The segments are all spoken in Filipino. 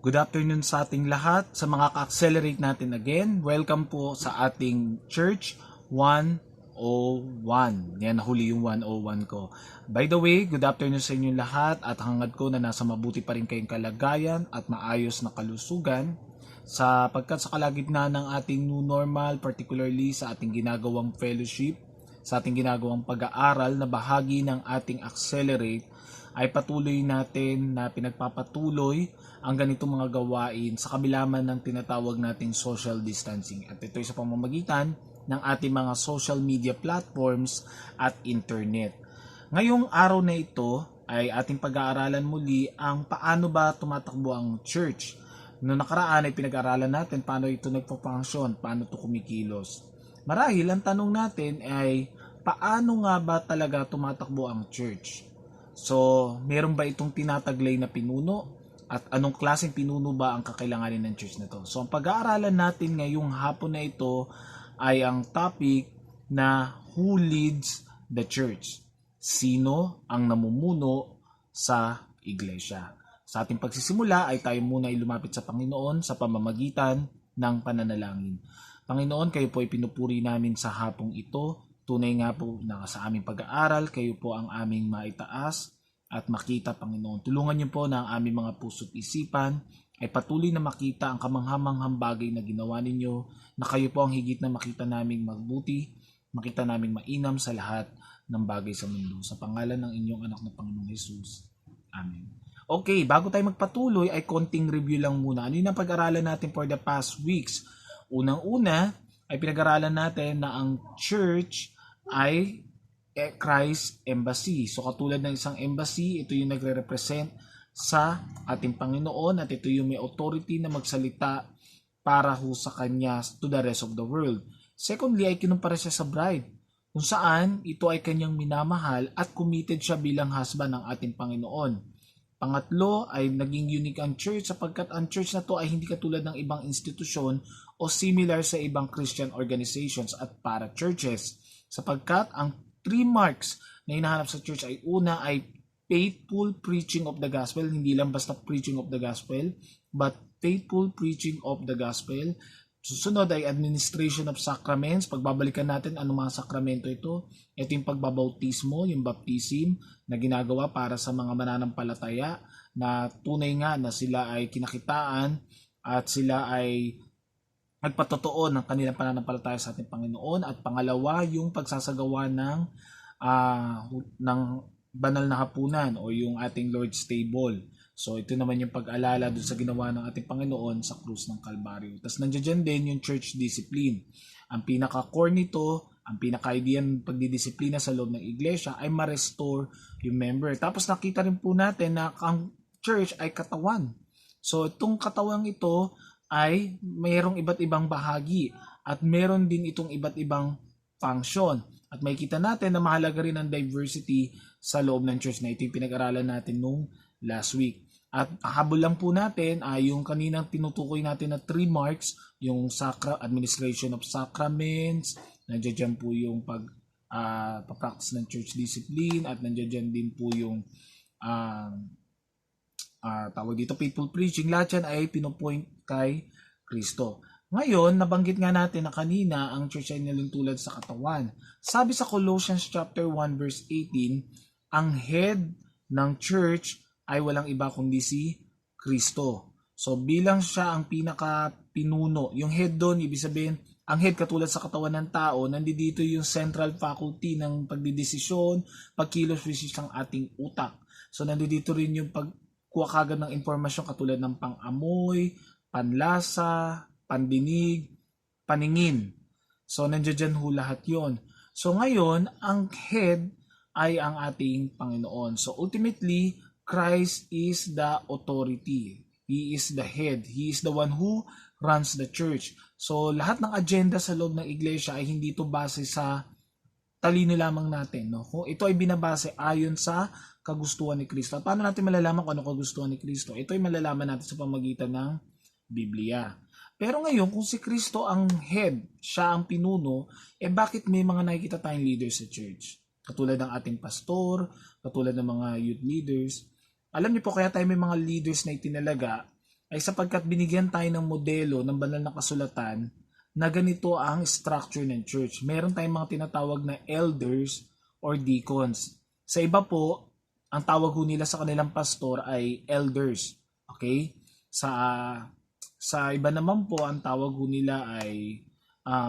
Good afternoon sa ating lahat, sa mga ka-accelerate natin again. Welcome po sa ating Church 101. Yan, nahuli yung 101 ko. By the way, good afternoon sa inyong lahat at hangad ko na nasa mabuti pa rin kayong kalagayan at maayos na kalusugan. Sapagkat sa kalagitnaan ng ating new normal, particularly sa ating ginagawang fellowship, sa ating ginagawang pag-aaral na bahagi ng ating accelerate, ay patuloy natin na pinagpapatuloy ang ganitong mga gawain sa kabila man ng tinatawag nating social distancing. At ito ay sa pamamagitan ng ating mga social media platforms at internet. Ngayong araw na ito ay ating pag-aaralan muli ang paano ba tumatakbo ang church. Noong nakaraan ay pinag-aaralan natin paano ito nagpo-function, paano ito kumikilos. Marahil ang tanong natin ay paano nga ba talaga tumatakbo ang church? So, meron ba itong tinataglay na pinuno? At anong klaseng pinuno ba ang kakailanganin ng church na to? So, ang pag-aaralan natin ngayong hapon na ito ay ang topic na who leads the church? Sino ang namumuno sa iglesia? Sa ating pagsisimula ay tayo muna ay lumapit sa Panginoon sa pamamagitan ng pananalangin. Panginoon, kayo po ay pinupuri namin sa hapong ito. Tunay nga po na sa aming pag-aaral, kayo po ang aming maitaas at makita, Panginoon. Tulungan niyo po na ang aming mga puso't isipan ay patuloy na makita ang kamanghamanghang bagay na ginawa ninyo, na kayo po ang higit na makita naming magbuti, makita naming mainam sa lahat ng bagay sa mundo. Sa pangalan ng inyong anak na Panginoong Jesus. Amen. Okay, bago tayo magpatuloy ay konting review lang muna. Ano yung napag-aralan natin for the past weeks? Unang-una ay pinag-aralan natin na ang church ay Christ Embassy. So katulad ng isang embassy, ito yung nagre-represent sa ating Panginoon at ito yung may authority na magsalita para ho sa Kanya to the rest of the world. Secondly, ay kinumpara siya sa bride, kung saan ito ay Kanyang minamahal at committed siya bilang husband ng ating Panginoon. Pangatlo ay naging unique ang church sapagkat ang church na to ay hindi katulad ng ibang institusyon o similar sa ibang Christian organizations at para churches. Sapagkat ang 3 marks na hinahanap sa church ay una ay faithful preaching of the gospel, hindi lang basta preaching of the gospel, but faithful preaching of the gospel. Susunod ay administration of sacraments. Pagbabalikan natin ano mga sakramento ito. Ito yung pagbabautismo, yung baptism na ginagawa para sa mga mananampalataya na tunay nga na sila ay kinakitaan at sila ay nagpatotoo ng kanilang pananampalataya sa ating Panginoon. At pangalawa, yung pagsasagawa ng banal na hapunan o yung ating Lord's Table. So ito naman yung pag-alala doon sa ginawa ng ating Panginoon sa krus ng Kalbaryo. Tapos nandiyan din yung church discipline. Ang pinaka-core nito, ang pinaka-idea ng pagdidisiplina sa loob ng iglesia ay ma-restore yung member. Tapos nakita rin po natin na ang church ay katawan. So itong katawang ito ay mayroong iba't ibang bahagi at meron din itong iba't ibang function. At makikita natin na mahalaga rin ang diversity sa loob ng church na ito yung pinag-aralan natin nung last week. At habol lang po natin ay yung kaninang tinutukoy natin na 3 marks, yung administration of sacraments, nandiyan po yung pag-practice ng church discipline at nandiyan din po yung tawag dito faithful preaching. Lahat yan ay pinopoint kay Kristo. Ngayon, nabanggit nga natin na kanina ang church ay nalintulad sa katawan. Sabi sa Colossians chapter 1 verse 18, ang head ng church ay walang iba kundi si Kristo. So bilang siya ang pinaka-pinuno, yung head doon, ibig sabihin, ang head katulad sa katawan ng tao, nandito yung central faculty ng pagdidesisyon, pagkilos which is ang ating utak. So nandito rin yung pagkuha kagad ng impormasyon katulad ng pang-amoy, panlasa, pandinig, paningin. So nandiyan ho lahat yon. So ngayon, ang head ay ang ating Panginoon. So ultimately, Christ is the authority. He is the head. He is the one who runs the church. So lahat ng agenda sa loob ng iglesia ay hindi ito base sa talino lamang natin. No? Kung ito ay binabase ayon sa kagustuhan ni Kristo. At paano natin malalaman kung ano kagustuhan ni Kristo? Ito ay malalaman natin sa pamagitan ng Biblia. Pero ngayon, kung si Kristo ang head, siya ang pinuno, bakit may mga nakikita tayong leaders sa church? Katulad ng ating pastor, katulad ng mga youth leaders. Alam niyo po, kaya tayo may mga leaders na itinalaga ay sapagkat binigyan tayo ng modelo ng banal na kasulatan na ganito ang structure ng church. Meron tayong mga tinatawag na elders or deacons. Sa iba po, ang tawag ho nila sa kanilang pastor ay elders. Okay? Sa iba naman po, ang tawag ho nila ay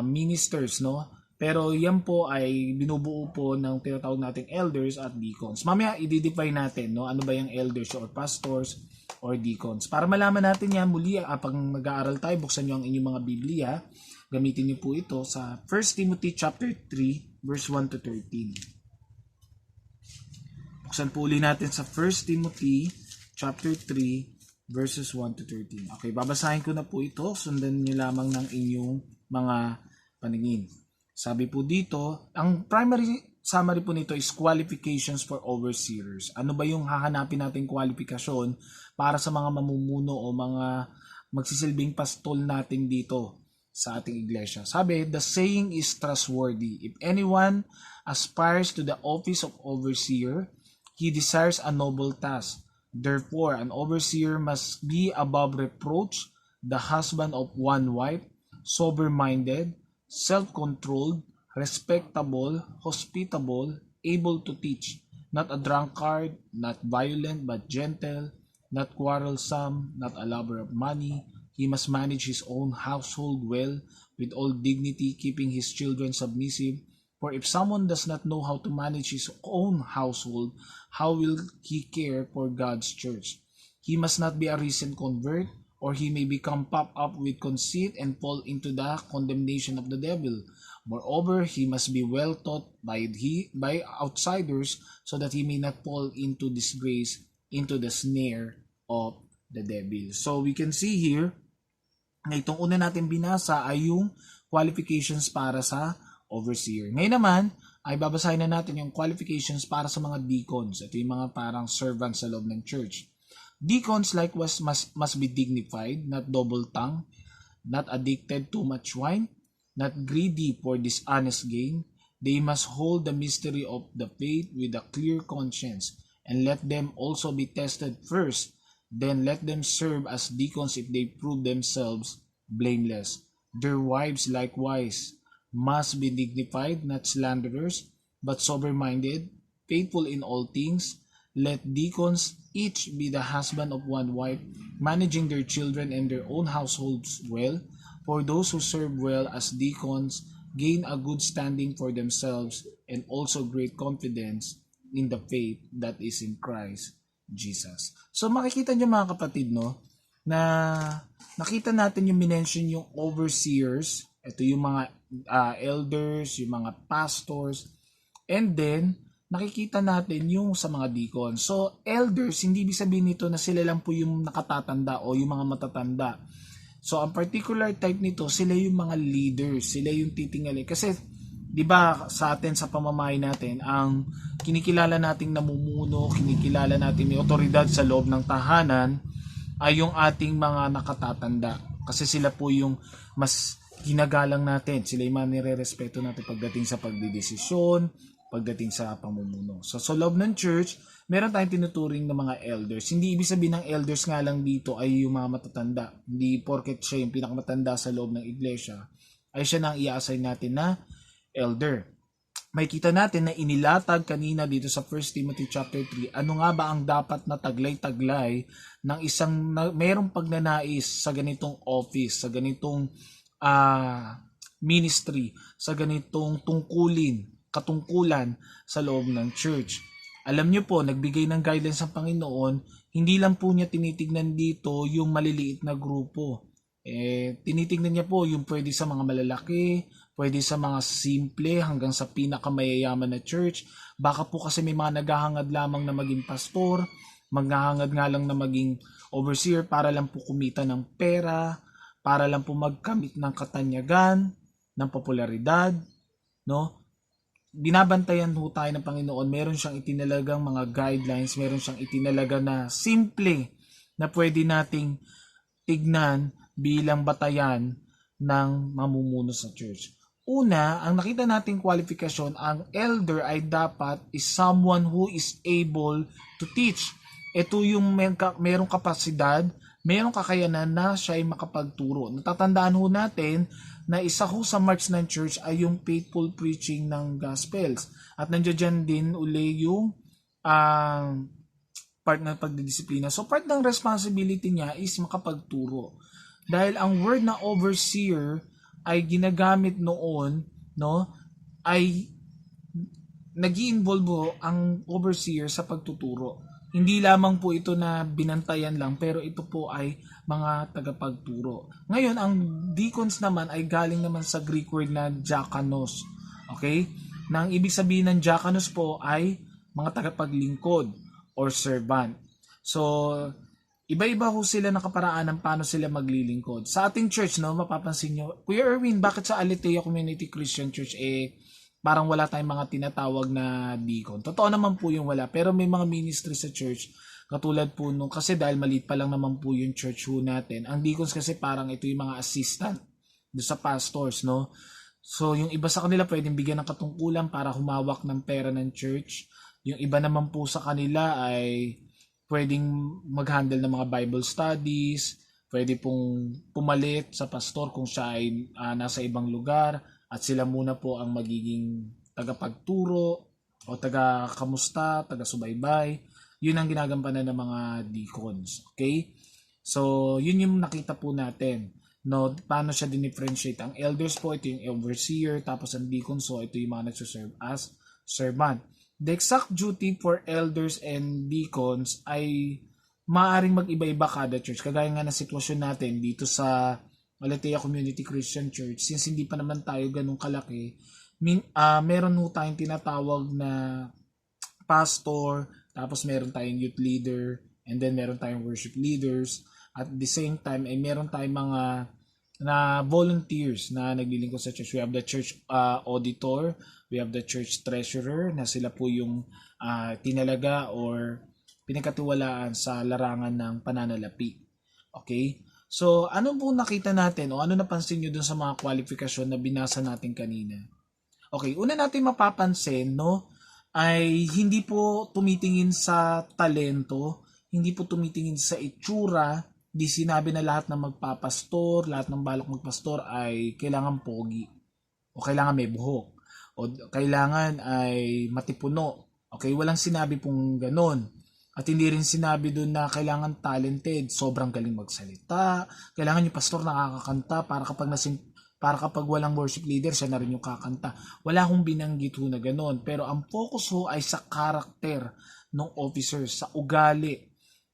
ministers, no? Pero yan po ay binubuo po ng tinatawag nating elders at deacons. Mamaya i-define natin, no? Ano ba yung elders or pastors or deacons. Para malaman natin yan muli, pag mag-aaral tayo, buksan nyo ang inyong mga Biblia. Gamitin nyo po ito sa 1 Timothy chapter 3, verse 1 to 13. Buksan po uli natin sa 1 Timothy chapter 3, verses 1 to 13. Okay, babasahin ko na po ito. Sundan nyo lamang ng inyong mga paningin. Sabi po dito, ang primary summary po nito is qualifications for overseers. Ano ba yung hahanapin nating kwalifikasyon para sa mga mamumuno o mga magsisilbing pastol natin dito sa ating iglesia? Sabi, the saying is trustworthy. If anyone aspires to the office of overseer, he desires a noble task. Therefore, an overseer must be above reproach, the husband of one wife, sober-minded, self-controlled, respectable, hospitable, able to teach, not a drunkard, not violent but gentle, not quarrelsome, not a lover of money. He must manage his own household well, with all dignity, keeping his children submissive. For if someone does not know how to manage his own household, how will he care for God's church? He must not be a recent convert, or he may become puffed up with conceit and fall into the condemnation of the devil. Moreover, he must be well taught by outsiders, so that he may not fall into disgrace, into the snare of the devil. So we can see here, na itong una natin binasa ay yung qualifications para sa overseer. Ngayon naman, ay babasahin na natin yung qualifications para sa mga deacons. Ito yung mga parang servants sa loob ng church. Deacons likewise must be dignified, not double-tongued, not addicted to much wine, not greedy for dishonest gain. They must hold the mystery of the faith with a clear conscience, and let them also be tested first. Then let them serve as deacons if they prove themselves blameless. Their wives likewise must be dignified, not slanderers, but sober-minded, faithful in all things. Let deacons each be the husband of one wife, managing their children and their own households well. For those who serve well as deacons gain a good standing for themselves and also great confidence in the faith that is in Christ Jesus. So makikita niyo mga kapatid, no, na nakita natin yung minention yung overseers. Ito yung mga elders, yung mga pastors, and then nakikita natin yung sa mga deacons. So, elders, hindi ibig sabihin nito na sila lang po yung nakatatanda o yung mga matatanda. So, ang particular type nito, sila yung mga leaders, sila yung titingali. Kasi, di ba sa atin, sa pamamahay natin, ang kinikilala nating namumuno, kinikilala natin may otoridad sa loob ng tahanan, ay yung ating mga nakatatanda. Kasi sila po yung mas ginagalang natin. Sila yung mga nire-respeto natin pagdating sa pagdidesisyon, pagdating sa pamumuno. So, sa loob ng church, meron tayong tinuturing ng mga elders. Hindi ibig sabihin ng elders nga lang dito ay yung mga matatanda. Hindi porket siya yung pinakamatanda sa loob ng iglesia, ay siya na ang i-assign natin na elder. May kita natin na inilatag kanina dito sa 1 Timothy chapter 3, ano nga ba ang dapat na taglay-taglay ng isang mayroong pagnanais sa ganitong office, sa ganitong ministry, sa ganitong katungkulan sa loob ng church. Alam niyo po, nagbigay ng guidance ang Panginoon, hindi lang po niya tinitignan dito yung maliliit na grupo. Tinitignan niya po yung pwede sa mga malalaki, pwede sa mga simple hanggang sa pinakamayayaman na church. Baka po kasi may mga naghahangad lamang na maging pastor, maghahangad nga lang na maging overseer para lang po kumita ng pera, para lang po magkamit ng katanyagan, ng popularidad, no? Binabantayan ho tayo ng Panginoon. Meron siyang itinalagang mga guidelines, meron siyang itinalaga na simple na pwede nating tignan bilang batayan ng mamumuno sa church. Una, ang nakita nating kwalifikasyon, ang elder ay dapat is someone who is able to teach. Ito yung merong kapasidad mayroong kakayanan na siya ay makapagturo. Natatandaan ho natin na isa ho sa marks ng church ay yung faithful preaching ng gospels. At nandiyan din uli yung part ng pagdidisiplina. So part ng responsibility niya is makapagturo. Dahil ang word na overseer ay ginagamit noon, no, ay nag-i-involve ang overseer sa pagtuturo. Hindi lamang po ito na binantayan lang, pero ito po ay mga tagapagturo. Ngayon, ang deacons naman ay galing naman sa Greek word na diakonos. Okay? Nang ibig sabihin ng diakonos po ay mga tagapaglingkod or servant. So, iba-iba ho sila nakaparaan ng paano sila maglilingkod. Sa ating church, no, mapapansin nyo, Kuya Erwin, bakit sa Aletheia Community Christian Church parang wala tayong mga tinatawag na deacon? Totoo naman po yung wala, pero may mga ministry sa church katulad po nung, kasi dahil maliit pa lang naman po yung church ho natin. Ang deacons kasi parang ito yung mga assistant do sa pastors, no? So, yung iba sa kanila pwedeng bigyan ng katungkulan para humawak ng pera ng church. Yung iba naman po sa kanila ay pwedeng mag-handle ng mga Bible studies, pwede pong pumalit sa pastor kung siya ay nasa ibang lugar at sila muna po ang magiging tagapagturo o taga-kamusta, taga-subaybay. Yun ang ginagampanan ng mga deacons. Okay? So, yun yung nakita po natin. No, paano siya dinifferentiate. Ang elders po, ito yung overseer, tapos ang deacons, so ito yung mga nagsuserve as servant. The exact duty for elders and deacons ay maaaring mag-iba-iba kada church. Kagaya nga ng sitwasyon natin dito sa Aletheia Community Christian Church, since hindi pa naman tayo ganun kalaki, meron ho tayong tinatawag na pastor, tapos meron tayong youth leader, and then meron tayong worship leaders. At the same time, ay meron tayong mga na volunteers na naglilingkod sa church. We have the church auditor, we have the church treasurer, na sila po yung tinalaga or pinagkatiwalaan sa larangan ng pananalapi. Okay? So, ano po nakita natin o ano napansin nyo dun sa mga kwalifikasyon na binasa natin kanina? Okay, una natin mapapansin, no, ay hindi po tumitingin sa talento, hindi po tumitingin sa itsura. Di sinabi na lahat ng magpapastor, lahat ng balak magpastor ay kailangan pogi o kailangan may buhok o kailangan ay matipuno. Okay, walang sinabi pong ganon. At hindi rin sinabi doon na kailangan talented, sobrang galing magsalita, kailangan yung pastor nakakakanta para kapag walang worship leader, siya na rin yung kakanta. Wala akong binanggit ho na ganon. Pero ang focus ho ay sa karakter ng officer, sa ugali,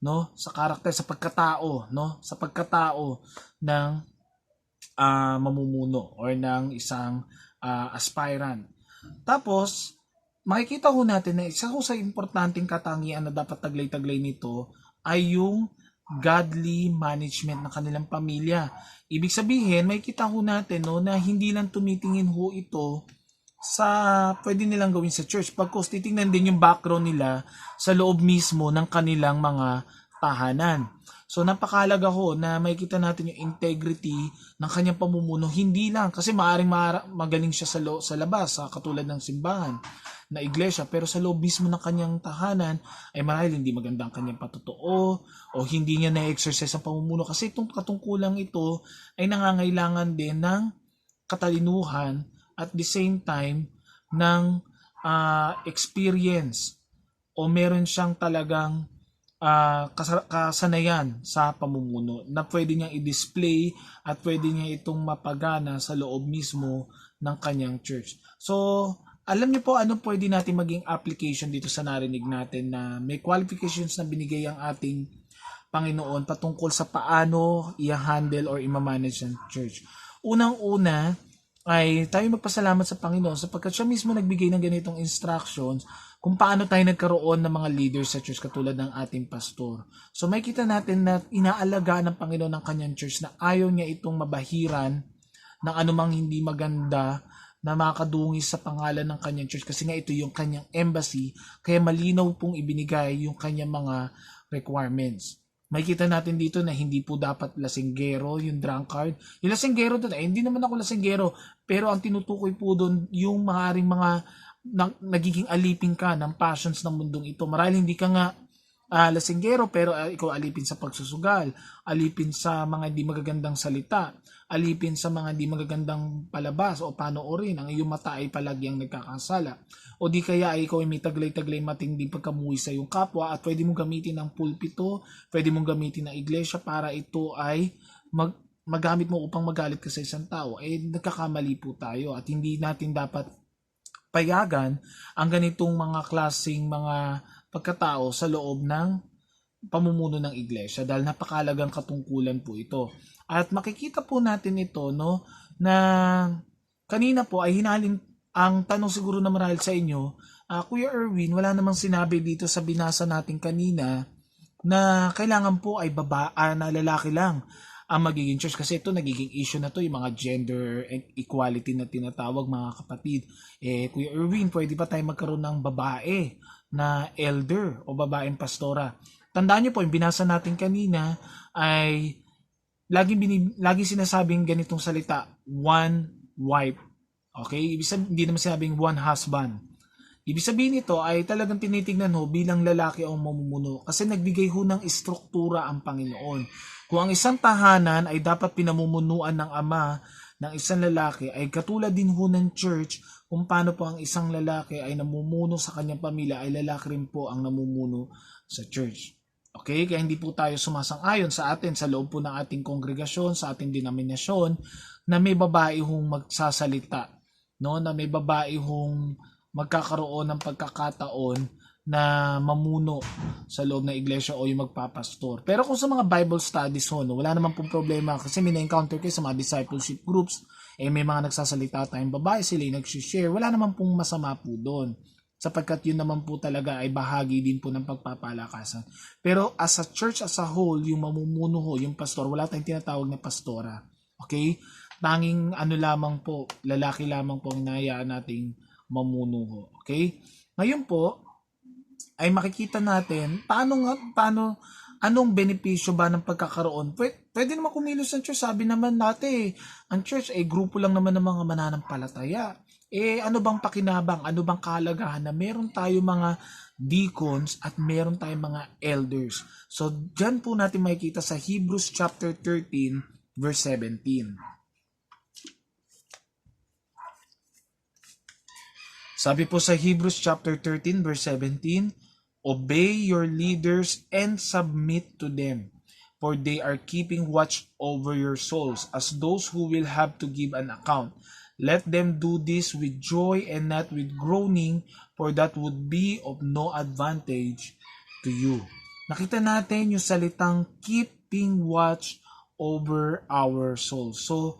no, sa karakter, sa pagkatao, no, sa pagkatao ng mamumuno or ng isang aspirant. Tapos makikita ho natin na isa ho sa importanteng katangian na dapat taglay-taglay nito ay yung godly management ng kanilang pamilya. Ibig sabihin, makikita ho natin, no, na hindi lang tumitingin ho ito sa pwede nilang gawin sa church. Pagkos titingnan din yung background nila sa loob mismo ng kanilang mga tahanan. So napakahalaga ho na makikita natin yung integrity ng kanyang pamumuno. Hindi lang kasi maaring magaling siya sa labas, sa katulad ng simbahan na iglesia, pero sa loob mismo ng kanyang tahanan ay marahil hindi maganda ang kanyang patotoo o hindi niya na-exercise ang pamumuno kasi itong katungkulang ito ay nangangailangan din ng katalinuhan at the same time ng experience o meron siyang talagang kasanayan sa pamumuno na pwede niyang i-display at pwede niya itong mapagana sa loob mismo ng kanyang church. So, alam niyo po ano pwede natin maging application dito sa narinig natin na may qualifications na binigay ang ating Panginoon patungkol sa paano i-handle or i-manage ang church. Unang-una ay tayo magpasalamat sa Panginoon sapagkat siya mismo nagbigay ng ganitong instructions kung paano tayo nagkaroon ng mga leaders sa church katulad ng ating pastor. So makikita natin na inaalagaan ng Panginoon ng kanyang church na ayaw niya itong mabahiran ng anumang hindi maganda na makadungis sa pangalan ng kanyang church kasi nga ito yung kanyang embassy, kaya malinaw pong ibinigay yung kanyang mga requirements. Makikita natin dito na hindi po dapat lasinggero, yung drunkard. Yung lasinggero doon, hindi naman ako lasinggero, pero ang tinutukoy po doon yung maaaring mga nagiging alipin ka ng passions ng mundong ito. Marahil hindi ka nga lasinggero pero ikaw alipin sa pagsusugal, alipin sa mga hindi magagandang salita, alipin sa mga hindi magagandang palabas o panoorin, ang iyong mata ay palagi ang nagkakasala. O di kaya ay ikaw ay may taglay-taglay matinding pagkamuhi sa iyong kapwa at pwede mong gamitin ang pulpito, pwede mong gamitin ang iglesia para ito ay magamit mo upang magalit ka sa isang tao. Nagkakamali po tayo at hindi natin dapat payagan ang ganitong mga klaseng mga pagkatao sa loob ng pamumuno ng iglesia dahil napakalagang katungkulan po ito. At makikita po natin ito no na kanina po ay hinalin ang tanong siguro na marahil sa inyo, Kuya Erwin, wala namang sinabi dito sa binasa natin kanina na kailangan po ay na lalaki lang ang magiging church kasi ito nagiging issue na to yung mga gender equality na tinatawag mga kapatid. Kuya Erwin, pwede pa tayo magkaroon ng babae na elder o babaeng pastora. Tandaan niyo po, yung binasa natin kanina ay lagi sinasabing ganitong salita, one wife. Okay? Hindi naman sinabing one husband. Ibig sabihin nito ay talagang tinitingnan ho bilang lalaki ang mamumuno kasi nagbigay ho ng istruktura ang Panginoon. Kung ang isang tahanan ay dapat pinamumunuan ng ama ng isang lalaki ay katulad din ho ng church kung paano po ang isang lalaki ay namumuno sa kanyang pamilya ay lalaki rin po ang namumuno sa church. Okay? Kaya hindi po tayo sumasang-ayon sa atin sa loob po ng ating kongregasyon, sa ating denominasyon na may babae hong magsasalita, no? Na may babae hong magkakaroon ng pagkakataon na mamuno sa loob ng iglesia o yung magpapastor. Pero kung sa mga Bible studies ho, no, wala naman pong problema kasi may na-encounter kayo sa mga discipleship groups, may mga nagsasalita tayong babae, sila yung nag-share, wala naman pong masama po doon. Sapagkat yun naman po talaga ay bahagi din po ng pagpapalakasan. Pero as a church as a whole, yung mamumuno ho, yung pastor, wala tayong tinatawag na pastora. Okay? Tanging lamang po, lalaki lamang po ang inahayaan nating mamuno. Okay? Ngayon po, ay makikita natin anong benepisyo ba ng pagkakaroon. Pwede naman kumilos ang church. Sabi naman natin, ang church ay grupo lang naman ng mga mananampalataya. Ano bang pakinabang? Ano bang kahalagahan na meron tayo mga deacons at meron tayong mga elders? So, dyan po natin makikita sa Hebrews chapter 13, verse 17. Sabi po sa Hebrews chapter 13 verse 17, obey your leaders and submit to them, for they are keeping watch over your souls as those who will have to give an account. Let them do this with joy and not with groaning, for that would be of no advantage to you. Nakita natin yung salitang keeping watch over our souls. So,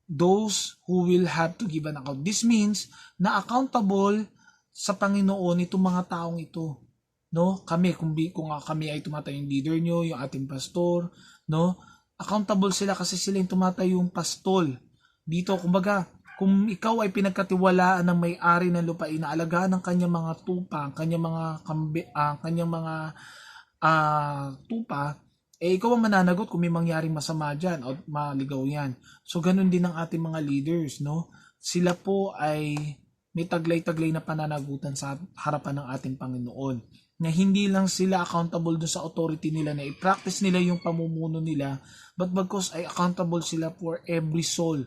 those who will have to give an account. This means na accountable sa Panginoon itong mga taong ito. No? Kami, kung kami ay tumatayong leader nyo, yung ating pastor, no? Accountable sila kasi sila yung tumatayong pastol. Dito, kumbaga, kung ikaw ay pinagkatiwalaan ng may-ari ng lupain na alagaan ng kanyang mga tupa, kanyang mga tupa, ikaw ang mananagot kung may mangyaring masama dyan o maligaw yan. So, ganun din ang ating mga leaders, no? Sila po ay may taglay-taglay na pananagutan sa harapan ng ating Panginoon. Na hindi lang sila accountable dun sa authority nila na i-practice nila yung pamumuno nila, but bagkus ay accountable sila for every soul.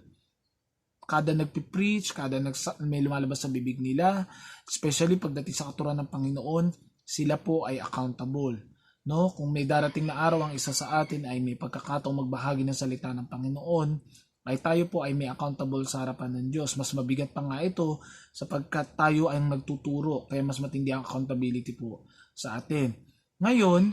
Kada nagpipreach, kada may lumalabas sa bibig nila, especially pagdating sa katuruan ng Panginoon, sila po ay accountable. No, kung may darating na araw ang isa sa atin ay may pagkakataong magbahagi ng salita ng Panginoon, ay tayo po ay may accountable sa harapan ng Diyos. Mas mabigat pa nga ito sapagkat tayo ay nagtuturo, kaya mas matindi ang accountability po sa atin. Ngayon,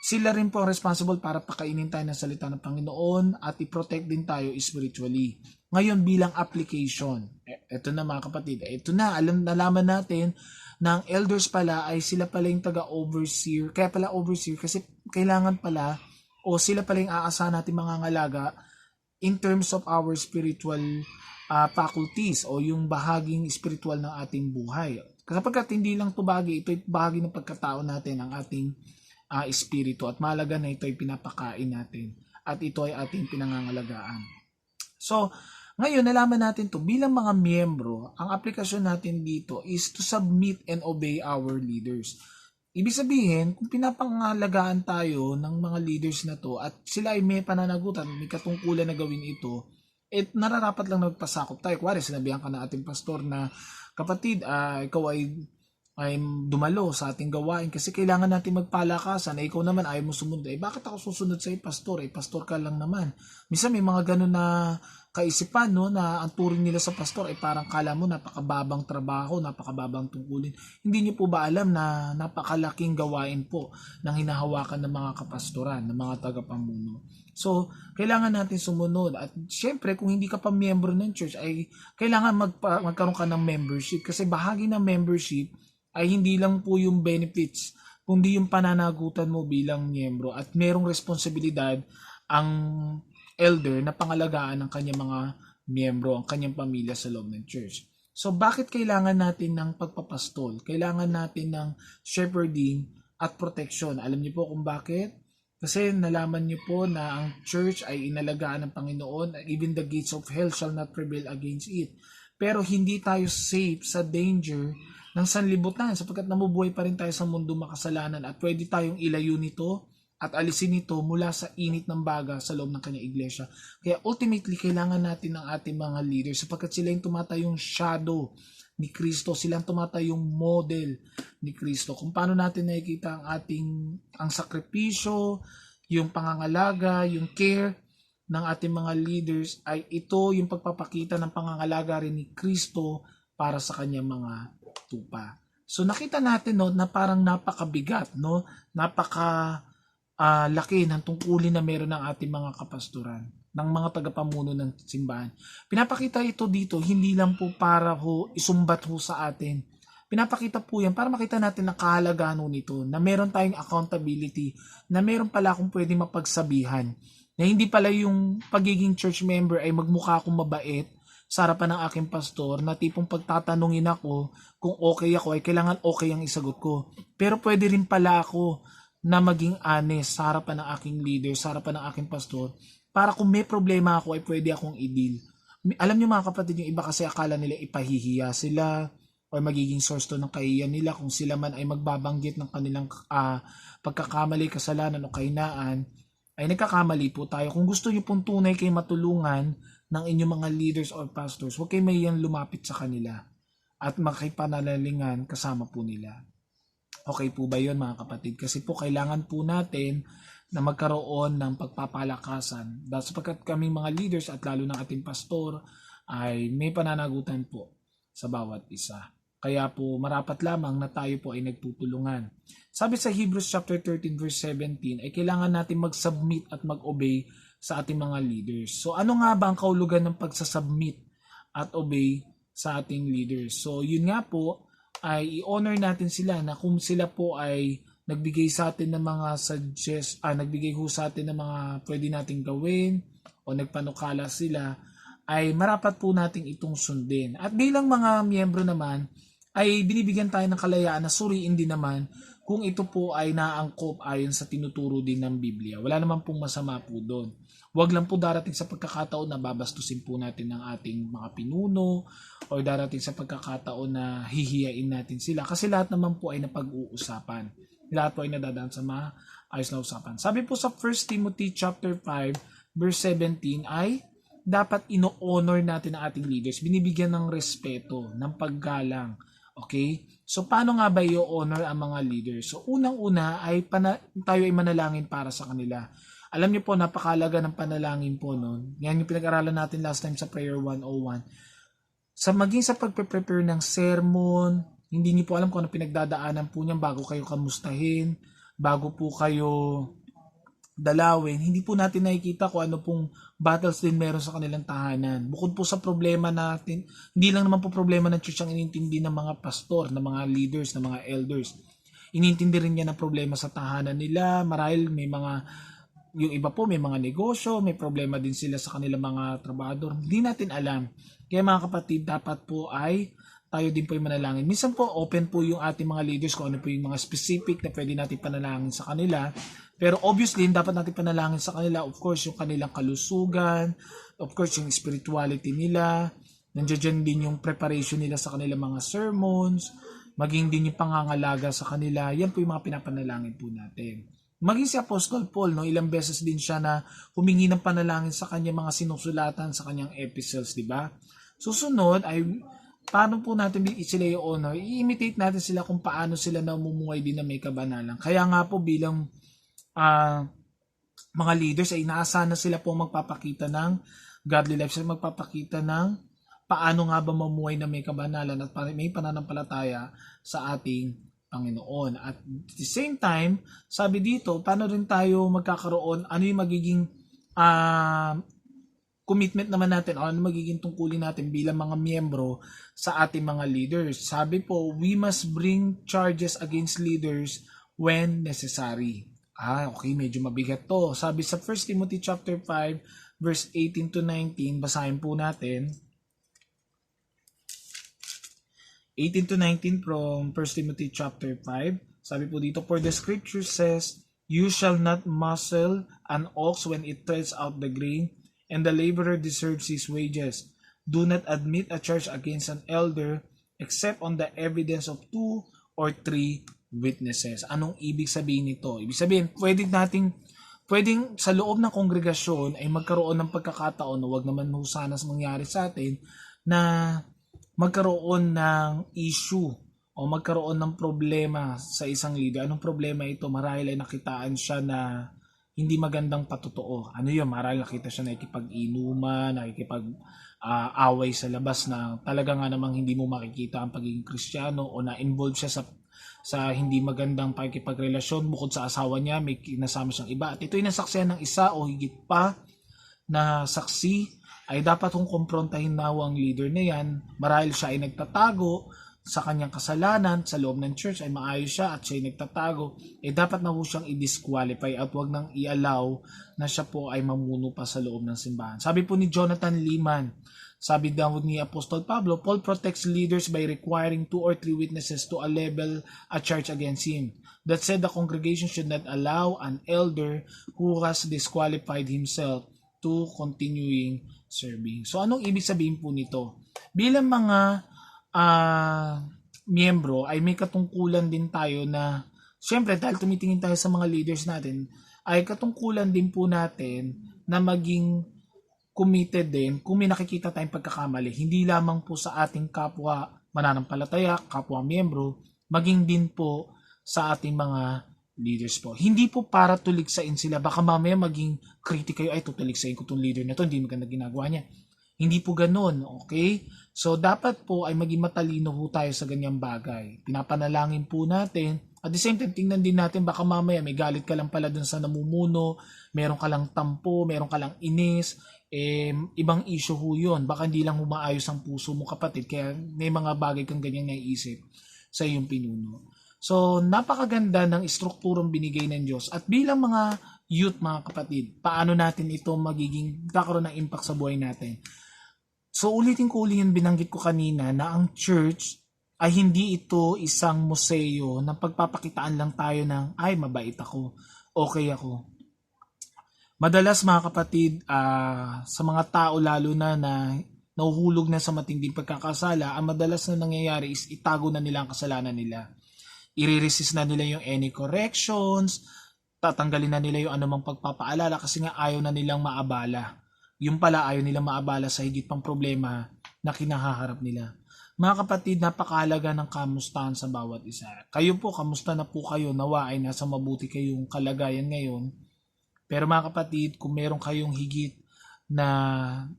sila rin po ang responsible para pakainin tayo ng salita ng Panginoon at i-protect din tayo spiritually. Ngayon bilang application, ito na mga kapatid, ito na, nalaman natin na ang elders pala ay sila pala yung taga-overseer. Kaya pala overseer kasi kailangan pala o sila pala yung aasahan natin mga ngalaga in terms of our spiritual faculties o yung bahaging spiritual ng ating buhay. Kapag hindi lang ito bahagi, ito ay bahagi ng pagkatao natin, ang ating espiritu at mahalaga na ito ay pinapakain natin at ito ay ating pinangangalagaan. So, ngayon, nalaman natin to bilang mga miyembro, ang aplikasyon natin dito is to submit and obey our leaders. Ibig sabihin, kung pinapangalagaan tayo ng mga leaders na to at sila ay may pananagutan, may katungkulan na gawin ito, nararapat lang na magpasakop tayo. Kuwari, sinabihan ka na ating pastor na, kapatid, ikaw ay dumalo sa ating gawain kasi kailangan natin magpalakasan. Ikaw naman ayaw mo sumunod. Bakit ako susunod sa'yo, pastor? Pastor ka lang naman. Minsan may mga ganun na kaisipan, no, na ang turing nila sa pastor ay parang kala mo napakababang trabaho, napakababang tungkulin. Hindi niyo po ba alam na napakalaking gawain po ng hinahawakan ng mga kapastoran, ng mga tagapamuno? So, kailangan natin sumunod. At syempre, kung hindi ka pa miyembro ng church, ay kailangan magkaroon ka ng membership. Kasi bahagi ng membership ay hindi lang po yung benefits, kundi yung pananagutan mo bilang miyembro. At merong responsibilidad ang elder na pangalagaan ng kanyang mga miyembro, ang kanyang pamilya sa loob ng church. So, bakit kailangan natin ng pagpapastol? Kailangan natin ng shepherding at protection. Alam niyo po kung bakit? Kasi nalaman niyo po na ang church ay inalagaan ng Panginoon, even the gates of hell shall not prevail against it. Pero hindi tayo safe sa danger ng sanlibutan sapagkat namubuhay pa rin tayo sa mundo makasalanan at pwede tayong ilayo nito at alisin ito mula sa init ng baga sa loob ng kanyang iglesia. Kaya ultimately, kailangan natin ng ating mga leaders sapagkat sila yung tumatayong shadow ni Kristo, sila yung tumatayong model ni Kristo. Kung paano natin nakikita ang sakripisyo, yung pangangalaga, yung care ng ating mga leaders, ay ito yung pagpapakita ng pangangalaga rin ni Kristo para sa kanyang mga tupa. So nakita natin, no, na parang napakabigat, no, laki ng tungkulin na meron ng ating mga kapastoran, ng mga tagapamuno ng simbahan. Pinapakita ito dito, hindi lang po para isumbat sa atin. Pinapakita po yan para makita natin ang kahalagaan nito, na meron tayong accountability, na meron pala akong pwede mapagsabihan, na hindi pala yung pagiging church member ay magmukha akong mabait sa harapan ng aking pastor, na tipong pagtatanungin ako kung okay ako, ay kailangan okay ang isagot ko. Pero pwede rin pala ako na maging honest sa harapan ng aking leader, sa harapan ng aking pastor, para kung may problema ako ay pwede akong i-deal. Alam niyo mga kapatid, yung iba kasi akala nila ipahihiya sila o magiging source to ng kahihiyan nila kung sila man ay magbabanggit ng kanilang pagkakamali, kasalanan o kahinaan, ay nagkakamali po tayo. Kung gusto niyo pong tunay kayo matulungan ng inyong mga leaders or pastors, huwag kayo mayang lumapit sa kanila at makipanalalingan kasama po nila. Okay po ba yun mga kapatid? Kasi po kailangan po natin na magkaroon ng pagpapalakasan. Dahil sapagkat kami mga leaders at lalo ng ating pastor ay may pananagutan po sa bawat isa. Kaya po marapat lamang na tayo po ay nagtutulungan. Sabi sa Hebrews chapter 13 verse 17 ay kailangan natin mag-submit at mag-obey sa ating mga leaders. So ano nga ba ang kahulugan ng pagsasubmit at obey sa ating leaders? So yun nga po, ay i-honor natin sila na kung sila po ay nagbigay sa atin ng mga nagbigay ho sa atin ng mga pwede nating gawin o nagpanukala sila, ay marapat po nating itong sundin. At bilang mga miyembro naman, ay binibigyan tayo ng kalayaan na suriin din naman kung ito po ay naangkop ayon sa tinuturo din ng Biblia. Wala naman pong masama po doon. Huwag lang po darating sa pagkakataon na babastusin po natin ng ating mga pinuno o darating sa pagkakataon na hihiyain natin sila. Kasi lahat naman po ay napag-uusapan. Lahat po ay nadadaan sa maayos na usapan. Sabi po sa 1 Timothy chapter 5 verse 17 ay dapat ino-honor natin ang ating leaders. Binibigyan ng respeto, ng paggalang. Okay? So paano nga ba i-honor ang mga leaders? So unang-una ay tayo ay manalangin para sa kanila. Alam niyo po, napakalaga ng panalangin po noon. Yan yung pinag-aralan natin last time sa Prayer 101. Maging sa pagpe-prepare ng sermon, hindi niyo po alam kung ano pinagdadaanan po niyan bago kayo kamustahin, bago po kayo dalawin. Hindi po natin nakikita kung ano pong battles din meron sa kanilang tahanan. Bukod po sa problema natin, hindi lang naman po problema ng church ang inintindi ng mga pastor, ng mga leaders, ng mga elders. Inintindi rin niya ng problema sa tahanan nila. Marahil may yung iba po may mga negosyo, may problema din sila sa kanilang mga trabahador. Hindi natin alam. Kaya mga kapatid, dapat po ay tayo din po yung manalangin. Minsan po open po yung ating mga leaders kung ano po yung mga specific na pwede natin panalangin sa kanila. Pero obviously, dapat natin panalangin sa kanila, of course, yung kanilang kalusugan, of course, yung spirituality nila, nandiyan din yung preparation nila sa kanilang mga sermons, maging din yung pangangalaga sa kanila. Yan po yung mga pinapanalangin po natin. Maging si Apostol Paul, no, ilang beses din siya na humingi ng panalangin sa kanyang mga sinusulatan sa kanyang epistles, di ba? Susunod ay paano po natin sila i-honor? I-imitate natin sila kung paano sila namumuhay din na may kabanalan. Kaya nga po bilang mga leaders ay inaasahan na sila po magpapakita ng godly life, sila magpapakita ng paano nga ba mamuhay na may kabanalan at may pananampalataya sa ating Panginoon. At at the same time, sabi dito, paano rin tayo magkakaroon, ano yung magiging commitment naman natin, ano magiging tungkulin natin bilang mga miyembro sa ating mga leaders. Sabi po, we must bring charges against leaders when necessary. Okay, medyo mabigat to. Sabi sa 1 Timothy chapter 5, verse 18 to 19, basahin po natin. 18 to 19 from 1 Timothy chapter 5. Sabi po dito, for the scripture says, you shall not muzzle an ox when it treads out the grain, and the laborer deserves his wages. Do not admit a charge against an elder, except on the evidence of 2 or 3 witnesses. Anong ibig sabihin nito? Ibig sabihin, pwedeng sa loob ng kongregasyon ay magkaroon ng pagkakataon na wag naman sana mangyari sa atin na magkaroon ng issue o magkaroon ng problema sa isang leader. Anong problema ito? Marahil ay nakitaan siya na hindi magandang patotoo. Ano yun? Marahil nakita siya na nakikipag-inuman, nakikipag-away sa labas na talaga nga namang hindi mo makikita ang pagiging Kristiyano o na-involve siya sa hindi magandang pakikipagrelasyon bukod sa asawa niya, may kinasama siyang iba. At ito'y nasaksihan ng isa o higit pa na saksi, ay dapat kong kumprontahin na ang leader na yan. Marahil siya ay nagtatago sa kanyang kasalanan sa loob ng church, ay maayos siya at siya ay nagtatago, dapat na po siyang i-disqualify at wag nang i-allow na siya po ay mamuno pa sa loob ng simbahan. Sabi po ni Jonathan Leeman, sabi daw ni Apostol Pablo, Paul protects leaders by requiring 2 or 3 witnesses to level a charge against him. That said, the congregation should not allow an elder who has disqualified himself to continuing serving. So anong ibig sabihin po nito? Bilang mga miyembro ay may katungkulan din tayo na, syempre dahil tumitingin tayo sa mga leaders natin, ay katungkulan din po natin na maging committed din kung may nakikita tayong pagkakamali. Hindi lamang po sa ating kapwa mananampalataya, kapwa miyembro, maging din po sa ating mga leaders po. Hindi po para tuligsain sila. Baka mamaya maging critic kayo, ay tutuligsain ko itong leader na to, hindi maganda ginagawa niya. Hindi po ganun, okay? So, dapat po ay maging matalino po tayo sa ganyang bagay. Pinapanalangin po natin. At the same time, tingnan din natin, baka mamaya may galit ka lang pala dun sa namumuno, meron ka lang tampo, meron ka lang inis, ibang issue ho yun. Baka hindi lang humaayos ang puso mo, kapatid, kaya may mga bagay kang ganyang naiisip sa iyong pinuno. So, napakaganda ng strukturong binigay ng Diyos. At bilang mga youth, mga kapatid, paano natin ito magiging kakaroon ng impact sa buhay natin? So, ulitin ko yung binanggit ko kanina na ang church ay hindi ito isang museo na pagpapakitaan lang tayo ng, ay, mabait ako, okay ako. Madalas, mga kapatid, sa mga tao lalo na nahuhulog na sa matinding pagkakasala, ang madalas na nangyayari is itago na nila ang kasalanan nila. I-resist na nila yung any corrections, tatanggalin na nila yung anumang pagpapaalala kasi nga ayaw na nilang maabala. Yung pala ayaw nilang maabala sa higit pang problema na kinahaharap nila. Mga kapatid, napakahalaga ng kamustahan sa bawat isa. Kayo po, kamusta na po kayo? Nawa ay nasa mabuti kayong kalagayan ngayon. Pero mga kapatid, kung meron kayong higit na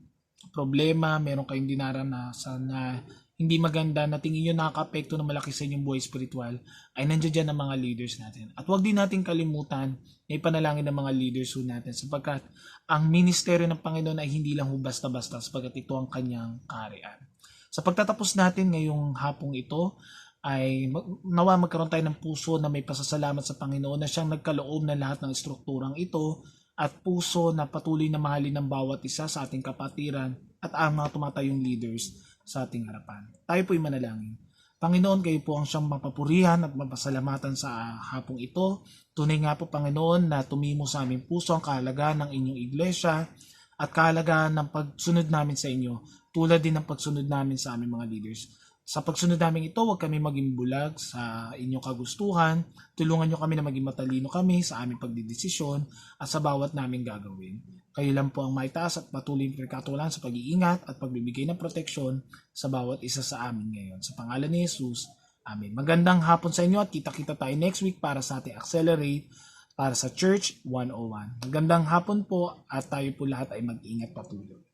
problema, meron kayong dinaranasan na hindi maganda, na tingin nyo nakaka-apekto na malaki sa inyong buhay spiritual, ay nandiyan dyan ang mga leaders natin. At huwag din natin kalimutan na ipanalangin ng mga leaders natin sapagkat ang ministeryo ng Panginoon ay hindi lang basta-basta sapagkat ito ang kanyang kaharian. Sa pagtatapos natin ngayong hapong ito, ay nawa magkaroon tayo ng puso na may pasasalamat sa Panginoon na siyang nagkaloob ng lahat ng strukturang ito at puso na patuloy na mahalin ng bawat isa sa ating kapatiran at ang mga tumatayong leaders sa ating harapan. Tayo po'y manalangin. Panginoon, kayo po ang siyang mapapurihan at mapasalamatan sa hapong ito. Tunay nga po, Panginoon, na tumimo sa aming puso ang kahalagahan ng inyong iglesia at kahalagahan ng pagsunod namin sa inyo, tulad din ng pagsunod namin sa aming mga leaders. Sa pagsunod namin ito, huwag kami maging bulag sa inyong kagustuhan. Tulungan nyo kami na maging matalino kami sa aming pagdidesisyon at sa bawat naming gagawin. Kayo lang po ang maitaas at patuloy pinagkatulan sa pag-iingat at pagbibigay ng proteksyon sa bawat isa sa amin ngayon. Sa pangalan ni Jesus, Amen. Magandang hapon sa inyo at kita-kita tayo next week para sa ating Accelerate para sa Church 101. Magandang hapon po at tayo po lahat ay mag-ingat patuloy.